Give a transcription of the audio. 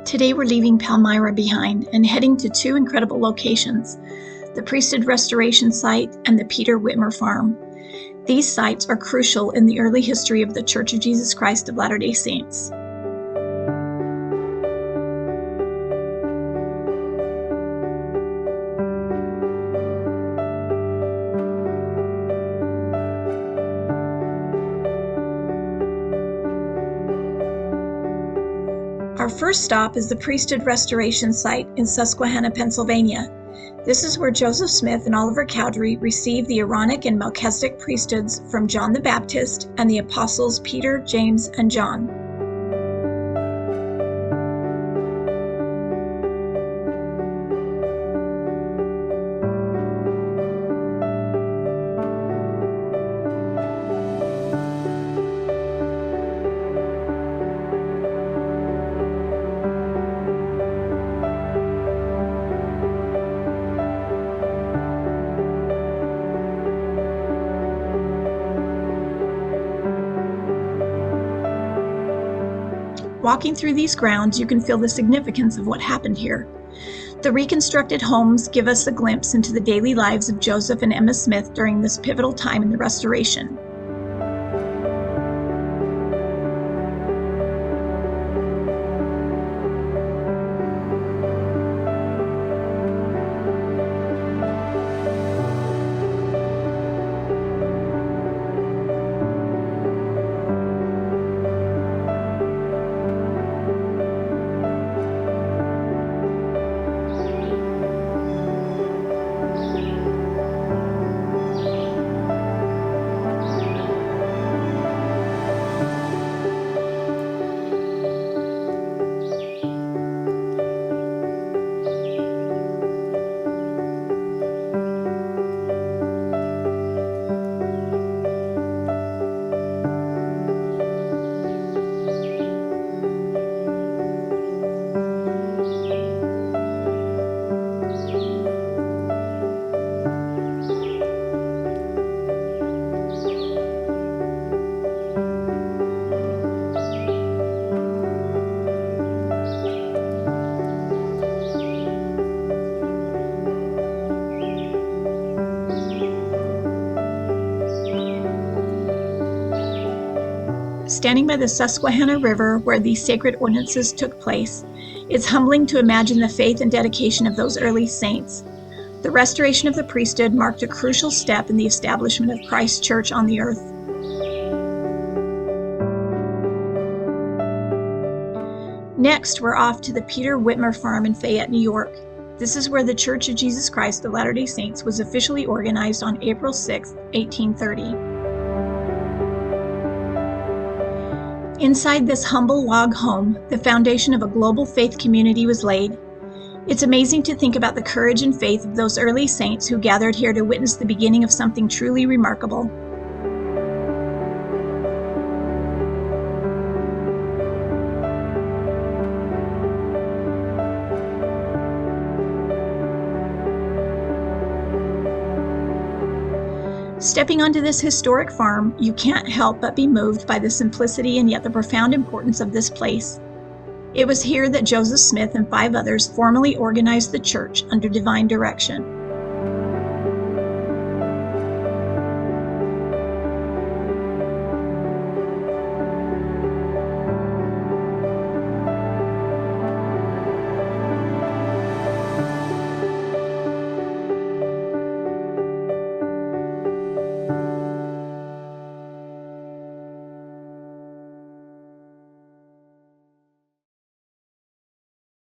Today we're leaving Palmyra behind and heading to two incredible locations, the Priesthood Restoration Site and the Peter Whitmer Farm. These sites are crucial in the early history of the Church of Jesus Christ of Latter-day Saints. Our first stop is the Priesthood Restoration Site in Susquehanna, Pennsylvania. This is where Joseph Smith and Oliver Cowdery received the Aaronic and Melchizedek Priesthoods from John the Baptist and the apostles Peter, James, and John. Walking through these grounds, you can feel the significance of what happened here. The reconstructed homes give us a glimpse into the daily lives of Joseph and Emma Smith during this pivotal time in the restoration. Standing by the Susquehanna River where these sacred ordinances took place, it's humbling to imagine the faith and dedication of those early saints. The restoration of the priesthood marked a crucial step in the establishment of Christ's church on the earth. Next, we're off to the Peter Whitmer Farm in Fayette, New York. This is where the Church of Jesus Christ of Latter-day Saints was officially organized on April 6, 1830. Inside this humble log home, the foundation of a global faith community was laid. It's amazing to think about the courage and faith of those early saints who gathered here to witness the beginning of something truly remarkable. Stepping onto this historic farm, you can't help but be moved by the simplicity and yet the profound importance of this place. It was here that Joseph Smith and 5 others formally organized the church under divine direction.